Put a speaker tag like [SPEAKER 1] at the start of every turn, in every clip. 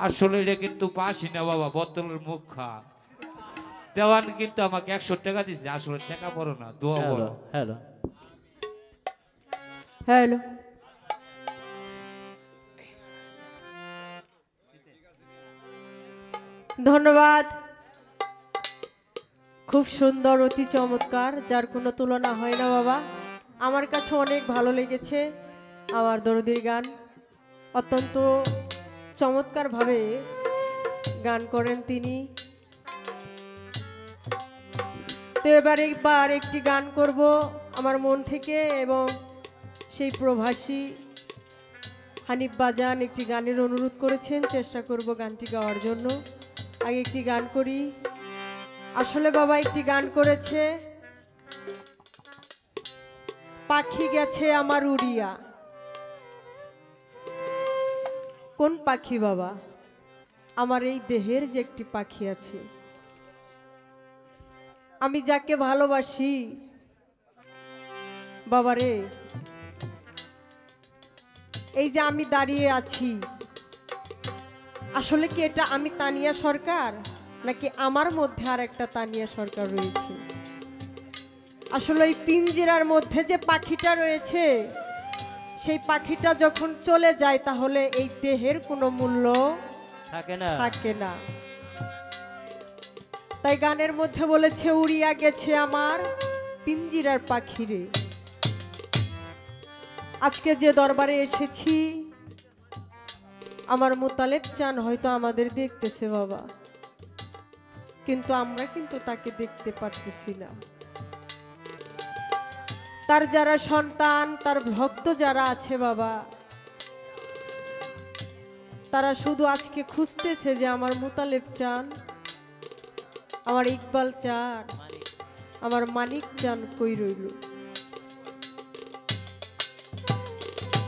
[SPEAKER 1] আসলে এটা কিন্তু পাসি না বাবা, বোতলের মুখ খা। দেওয়ান কিন্তু আমাকে 100 টাকা দিচ্ছে, আসলে টাকা বড় না, দোয়া বড়।
[SPEAKER 2] Hello hello.
[SPEAKER 3] হ্যালো, ধন্যবাদ। খুব সুন্দর, অতি চমৎকার, যার কোনো তুলনা হয় না বাবা। আমার কাছে অনেক ভালো লেগেছে আমার দরদির গান। অত্যন্ত চমৎকারভাবে গান করেন তিনি। তো এবার একটি গান করব আমার মন থেকে, এবং সেই প্রবাসী হানিফ বাজান একটি গানের অনুরোধ করেছেন, চেষ্টা করব গানটি গাওয়ার জন্য। আগে একটি গান করি। আসলে বাবা একটি গান করেছে, পাখি গেছে আমার উড়িয়া। কোন পাখি বাবা? আমার এই দেহের যে একটি পাখি আছে, আমি যাকে ভালোবাসি বাবারে, এই যে আমি দাঁড়িয়ে আছি, আসলে কি এটা আমি তানিয়া সরকার, নাকি আমার মধ্যে আর একটা তানিয়া সরকার রয়েছে? আসলে এই পিঞ্জিরার মধ্যে যে পাখিটা রয়েছে, সেই পাখিটা যখন চলে যায় তাহলে এই দেহের কোনো মূল্য থাকে না। তাই গানের মধ্যে বলেছে, উড়িয়া গেছে আমার পিঞ্জিরার পাখিরে। আজকে যে দরবারে এসেছি, আমার মুতালেব চান হয়তো আমাদের দেখতেছে বাবা, কিন্তু আমরা কিন্তু তাকে দেখতে পারতেছি না। তার যারা সন্তান, তার ভক্ত যারা আছে বাবা, তারা শুধু আজকে খুঁজতেছে যে আমার মুতালেব চান, আমার ইকবাল চান, আমার মানিক চান কই রইল।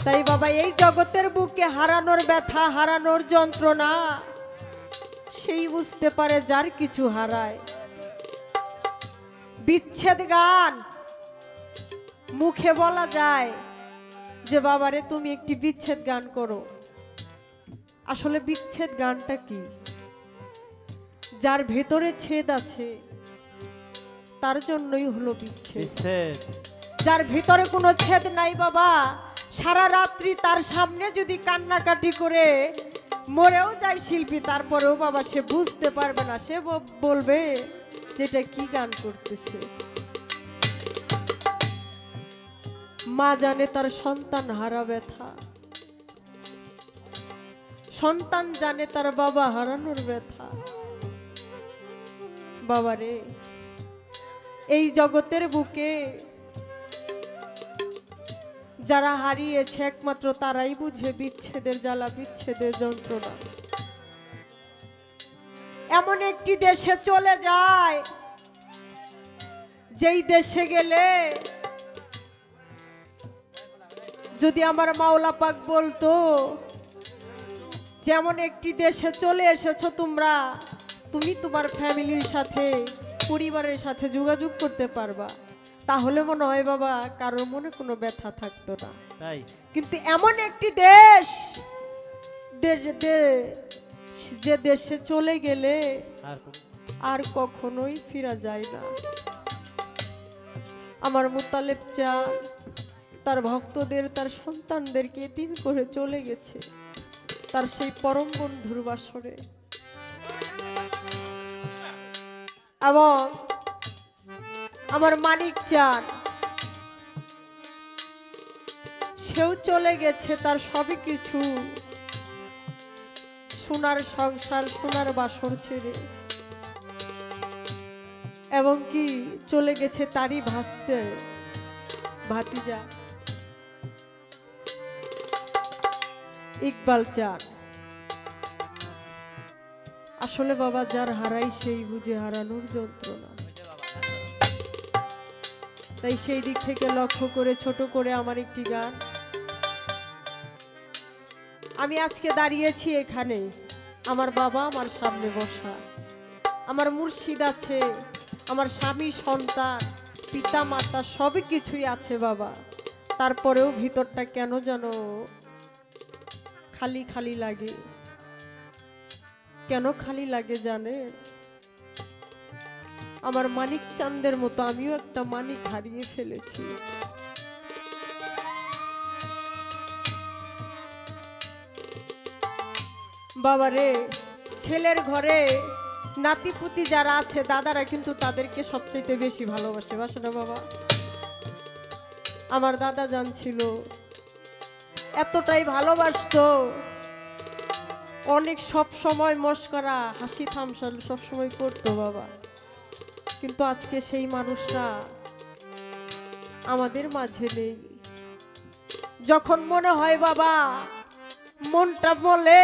[SPEAKER 3] তাই বাবা এই জগতের বুকে হারানোর ব্যথা, হারানোর যন্ত্রণা সেই বুঝতে পারে যার কিছু হারায়। বিচ্ছেদ গান মুখে বলা যায় যে বাবারে তুমি একটি বিচ্ছেদ গান করো। আসলে বিচ্ছেদ গানটা কি? যার ভেতরে ছেদ আছে তার জন্যই হলো বিচ্ছেদ। যার ভিতরে কোনো ছেদ নাই বাবা, সারা রাত্রি তার সামনে যদি কান্নাকাটি করে মরেও যায় শিল্পী, তারপরেও বাবা সে বুঝতে পারবে না, সে বলবে যেটা কি গান করতেছে। মা জানে তার সন্তান হারা ব্যথা, সন্তান জানে তার বাবা হারানোর ব্যথা। বাবারে এই জগতের বুকে যারা হারিয়েছে একমাত্র তারাই বুঝে বিচ্ছেদের জ্বালা, বিচ্ছেদের যন্ত্রণা। এমন একটি দেশে চলে যায়, যেই দেশে গেলে যদি আমার মাওলা পাক বলতো যেমন একটি দেশে চলে এসেছো তোমরা, তুমি তোমার ফ্যামিলির সাথে, পরিবারের সাথে যোগাযোগ করতে পারবা, তাহলে মনে হয় বাবা কারোর মনে কোনো ব্যথা থাকতো না। তাই কিন্তু এমন একটি দেশ, যে দেশে চলে গেলে আর কখনোই ফিরা যায় না। আমার মুতালেব চান তার ভক্তদের, তার সন্তানদেরকে এতিম করে চলে গেছে তার সেই পরম বন্ধুর বাসরে। এবং আমার মানিক চান সেও চলে গেছে তার সবই কিছু, সোনার সংসার, সোনার বাসর ছেড়ে, এবং কি চলে গেছে তারই ভাসতে ভাতিজা ইকবাল চান। আসলে বাবা যার হারাই সেই বুঝে হারানোর যন্ত্রণা। তাই সেই দিক থেকে লক্ষ্য করে ছোট করে আমার একটি গান। আমি আজকে দাঁড়িয়েছি এখানে, আমার বাবা আমার সামনে বসা, আমার মুর্শিদ আছে, আমার স্বামী, সন্তান, পিতা মাতা সবই কিছুই আছে বাবা, তারপরেও ভিতরটা কেন যেন খালি খালি লাগে। কেন খালি লাগে জানে? আমার মানিক চাঁদের মতো আমিও একটা মানিক হারিয়ে ফেলেছি। বাবারে, ছেলের ঘরে নাতিপুতি যারা আছে দাদারা কিন্তু তাদেরকে সবচেয়ে বেশি ভালোবাসে, বাসে না বাবা? আমার দাদা জানছিল, এতটাই ভালোবাসতো, অনেক সব সময় মস্করা হাসি থামসাল সব সময় করতো বাবা। কিন্তু আজকে সেই মানুষরা আমাদের মাঝে নেই। যখন মনে হয় বাবা, মনটা বলে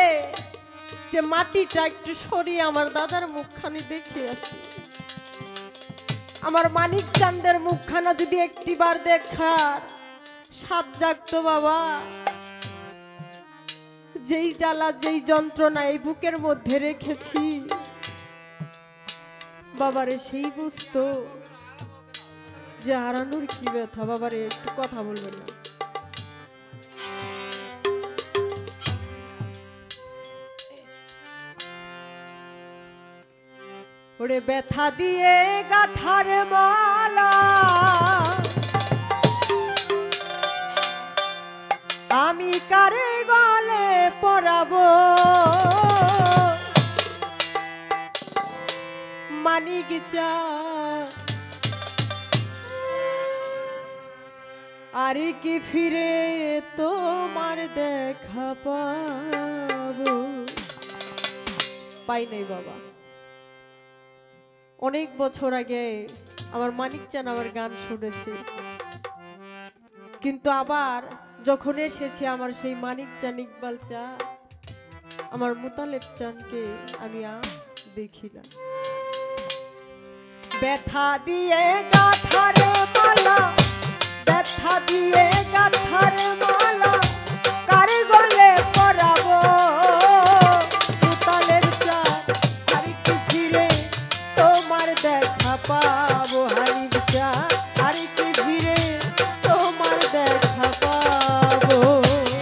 [SPEAKER 3] যে মাটিটা একটু সরিয়ে আমার দাদার মুখখানি দেখে আসি, আমার মানিক চাঁদের মুখখানা যদি একটিবার দেখার সাত জাগতো বাবা, যেই জ্বালা যেই যন্ত্রণা এই বুকের মধ্যে রেখেছি বাবারে, সেই বুঝতো যে হারানোর কি ব্যথা। বাবারে একটু কথা বলবেন না? ওরে ব্যথা দিয়ে গাথার মালা আমি কারে গলে পরাবো, মানিক চাঁদ আর কি ফিরে তোমার দেখা পাবো? পাই নাই বাবা। অনেক বছর আগে আমার মানিক চাঁদ আমার গান শুনেছে, কিন্তু আবার যখন এসেছি আমার সেই মানিক চাঁদ, ইকবাল চাঁদ, আমার মুতালেব চাঁদকে আমি আর দেখি না। ব্যথা দিয়ে গাথার মালা, ব্যথা দিয়ে গাথার মালা কার গলে পরাবো, মুতালেব চাঁদ আর কি ফিরে তোমার দেখা পাবো, হারিব চাঁদ আর কি ফিরে তোমার দেখা পাবো।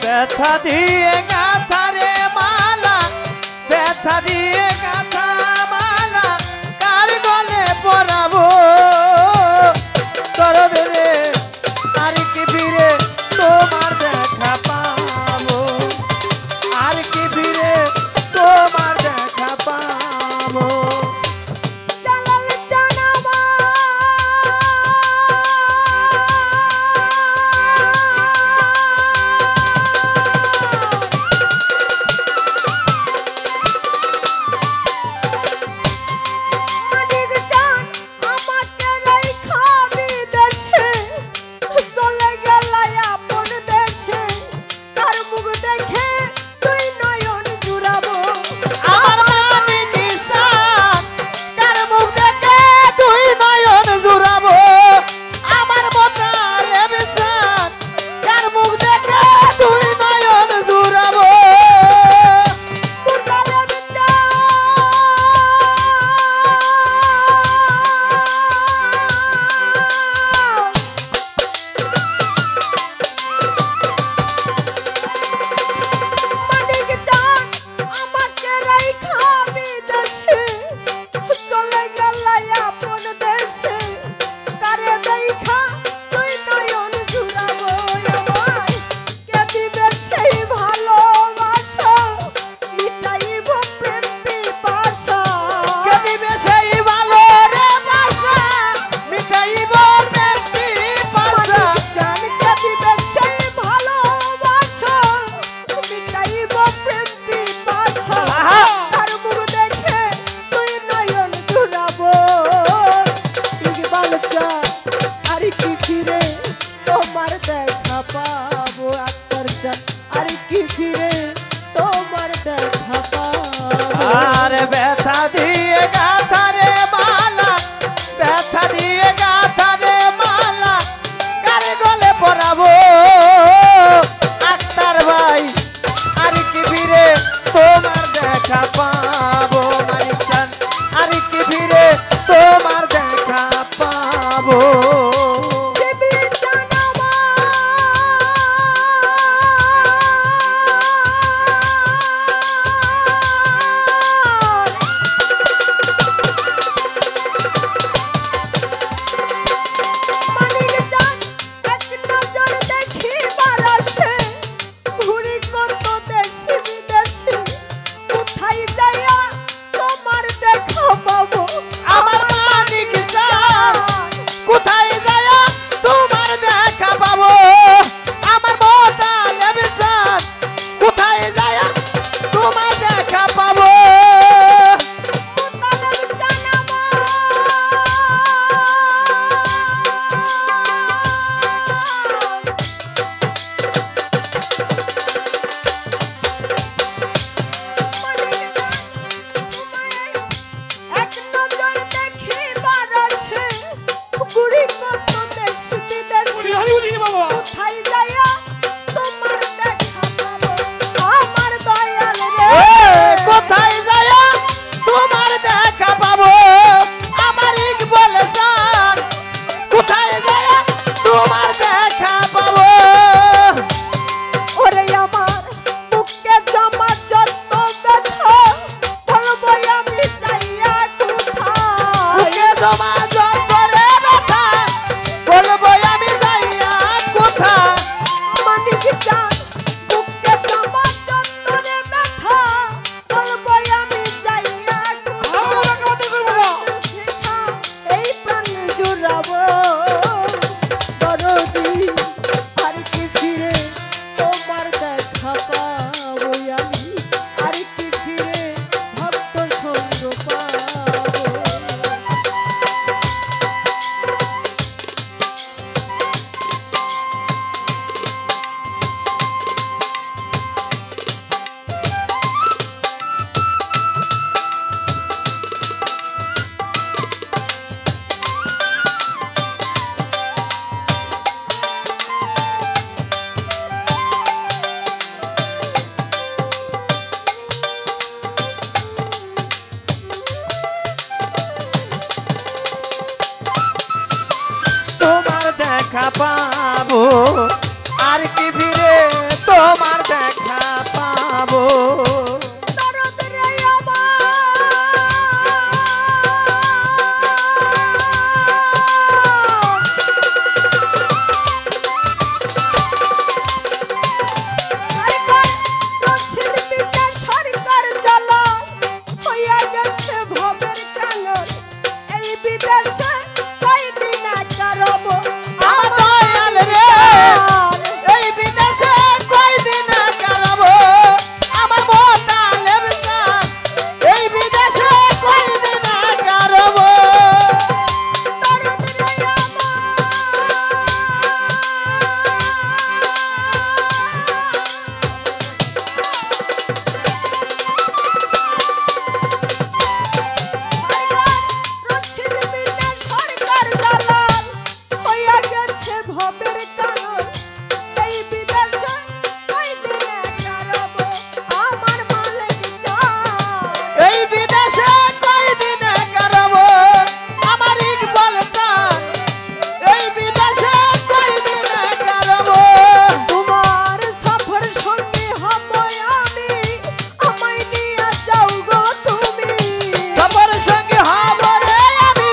[SPEAKER 2] ব্যথা দিয়ে গাথারে মালা, ব্যথা দিয়ে গাথা মালা কার গলে পরাবো, করবে রে আর কি ফিরে তোমার দেখা পাবো, আর কি ফিরে তোমার দেখা পাবো।
[SPEAKER 3] জালাল জানাবা মানিক চাঁদ আমাকে রেখা বিদেশে চলে গেল আপন কোথায় যাইয়া তোমার দেখা পাবো আমার দয়াল রে
[SPEAKER 2] কোথায় যায় তোমার দেখা পাবো আমার ইকবাল জান কোথায় যায় তোমার দেখা পাবো
[SPEAKER 3] ওরে আমার বুকে জমা যত ব্যথা বলবো আমি যাইয়া কোথায়
[SPEAKER 2] বুকে জমা জঙ্গলে ব্যথা বলবো আমি যাইয়া কোথায়
[SPEAKER 3] মানিক জান বুকে জমা যত রে ব্যথা বলবো আমি যাইয়া কোথায় এই প্রাণ জুড়াবো দরদি আর কি ফিরে তোমার দেখা পাবো আমি আর কি ফিরে ভক্ত সঙ্গ পাবো
[SPEAKER 2] তোমার দেখা পাবো আর কি ফিরে তোমার দেখা পাবো
[SPEAKER 3] দরদ রে আমার শিল্পীটা সরকার জ্বালা হইয়া গেছে ভবের কাঙর এই বিদেশে কয়দিন কারব
[SPEAKER 2] আমার দয়াল রে এই বিদেশে কয়দিন কাটাবো আমার মোটা লেবসা এই বিদেশে কয়দিন কাটাবো
[SPEAKER 3] দরদ রে শিল্পীটা সরকার জ্বালা হইয়া গেছে ভবের কাঙর এই বিদেশে কয়দিন কারব আমার মালিক চায়
[SPEAKER 2] এই বিদেশে কয়দিন কাটাবো আমার ইকবাল জান এই বিদেশে কয়দিন কাটাবো
[SPEAKER 3] তোমার সফর সঙ্গে হব আমি আমায় নিয়ে যাও গো তুমি
[SPEAKER 2] সবার সঙ্গে হব রে আমি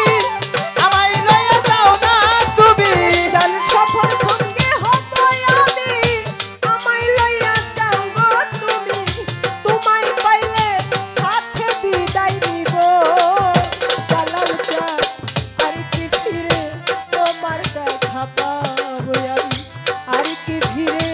[SPEAKER 2] আমায় লইয়া যাও না তুমি
[SPEAKER 3] চল সফর সঙ্গে হব আমি আমায় লইয়া যাও গো তুমি তোমায় পাইলে সাথে বিদায় নিব চালাও চা আর কি ফিরে তোমার দেখা পাবো আমি আর কি ফিরে